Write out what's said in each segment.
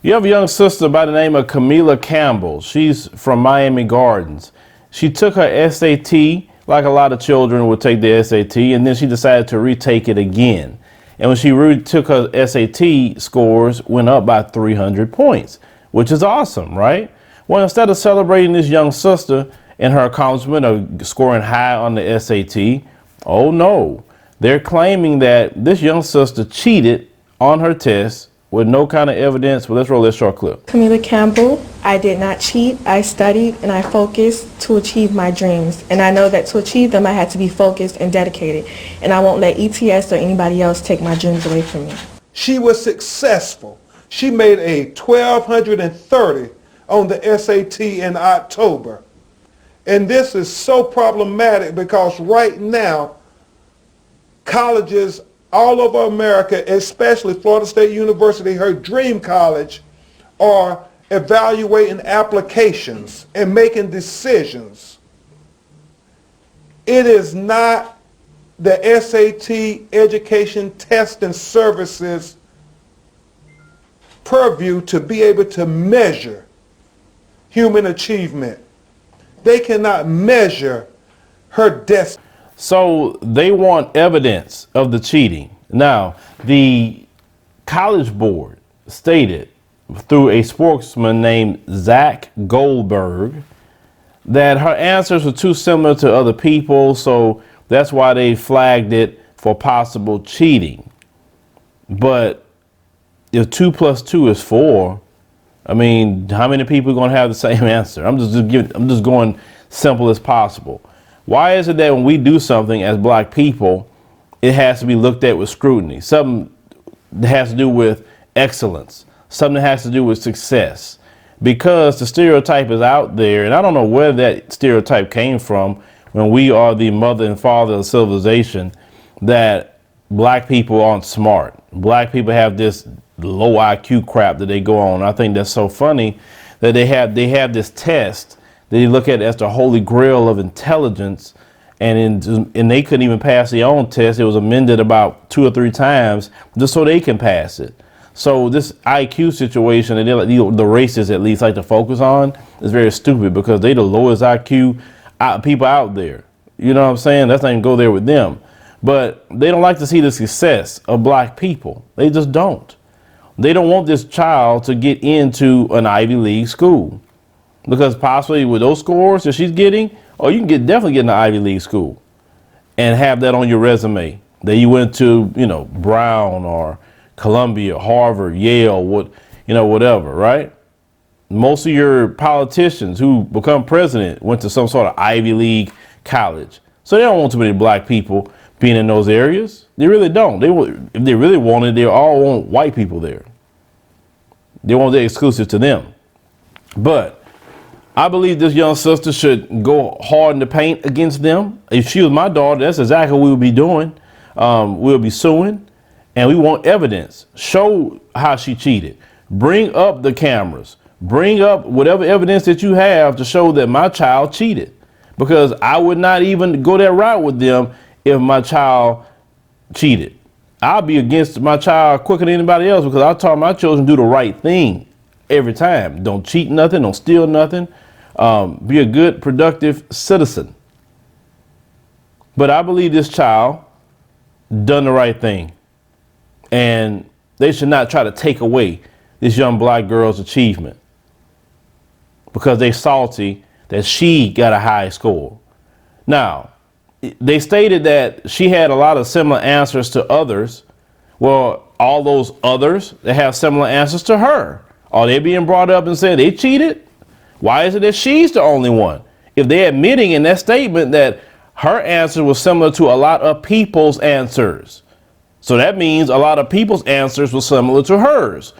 You have a young sister by the name of Kamilah Campbell. She's from Miami Gardens. She took her SAT, like a lot of children would take the SAT, and then she decided to retake it again. And when she retook her SAT, scores went up by 300 points, which is awesome, right? Well, instead of celebrating this young sister and her accomplishment of scoring high on the SAT, oh no, they're claiming that this young sister cheated on her test with no kind of evidence. Well, let's roll this short clip. Kamilah Campbell, I did not cheat. I studied and I focused to achieve my dreams. And I know that to achieve them, I had to be focused and dedicated. And I won't let ETS or anybody else take my dreams away from me. She was successful. She made a 1,230 on the SAT in October. And this is so problematic because right now, colleges all over America, especially Florida State University, her dream college, are evaluating applications and making decisions. It is not the SAT Education Testing Services purview to be able to measure human achievement. They cannot measure her destiny. So they want evidence of the cheating. Now, the College Board stated through a spokesman named Zach Goldberg that her answers were too similar to other people, so that's why they flagged it for possible cheating. But if 2 + 2 is 4, I mean, how many people are going to have the same answer? I'm just going simple as possible. Why is it that when we do something as black people, it has to be looked at with scrutiny? Something that has to do with excellence, something that has to do with success. Because the stereotype is out there, and I don't know where that stereotype came from when we are the mother and father of civilization, that black people aren't smart. Black people have this low IQ crap that they go on. I think that's so funny that they have this test that they look at as the holy grail of intelligence, and they couldn't even pass their own test. It was amended about 2 or 3 times just so they can pass it. So this IQ situation that the racists at least like to focus on is very stupid, because they the lowest IQ people out there. You know what I'm saying? Let's not even go there with them. But they don't like to see the success of black people. They just don't. They don't want this child to get into an Ivy League school, because possibly with those scores that she's getting, or you can definitely get in an Ivy League school and have that on your resume that you went to, Brown or Columbia, Harvard, Yale, whatever, right? Most of your politicians who become president went to some sort of Ivy League college. So they don't want too many black people being in those areas. They really don't. If they really wanted, they all want white people there. They want that exclusive to them. But I believe this young sister should go hard in the paint against them. If she was my daughter, that's exactly what we would be doing. We'll be suing, and we want evidence. Show how she cheated. Bring up the cameras. Bring up whatever evidence that you have to show that my child cheated. Because I would not even go that route with them if my child cheated. I'll be against my child quicker than anybody else, because I taught my children to do the right thing every time. Don't cheat nothing. Don't steal nothing. Be a good, productive citizen. But I believe this child done the right thing, and they should not try to take away this young black girl's achievement because they salty that she got a high score. Now, they stated that she had a lot of similar answers to others. Well, all those others that have similar answers to her, are they being brought up and saying they cheated? Why is it that she's the only one? If they're admitting in that statement that her answer was similar to a lot of people's answers, so that means a lot of people's answers were similar to hers.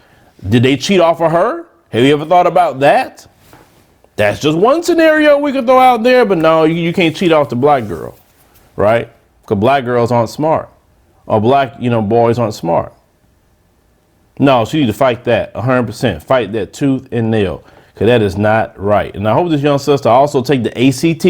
Did they cheat off of her? Have you ever thought about that? That's just one scenario we could throw out there, but no, you can't cheat off the black girl, right? Because black girls aren't smart, or black, boys aren't smart. No, she need to fight that 100%. Fight that tooth and nail, because that is not right. And I hope this young sister also take the ACT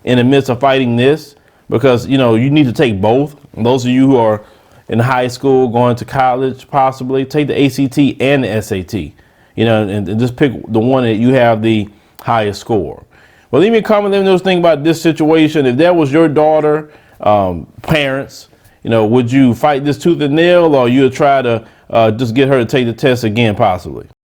in the midst of fighting this, because, you need to take both. And those of you who are in high school, going to college, possibly take the ACT and the SAT. you know, and just pick the one that you have the highest score. Well, leave me a comment, let me know what you think about this situation. If that was your daughter, parents, you know, would you fight this tooth and nail, or you would try to just get her to take the test again, possibly?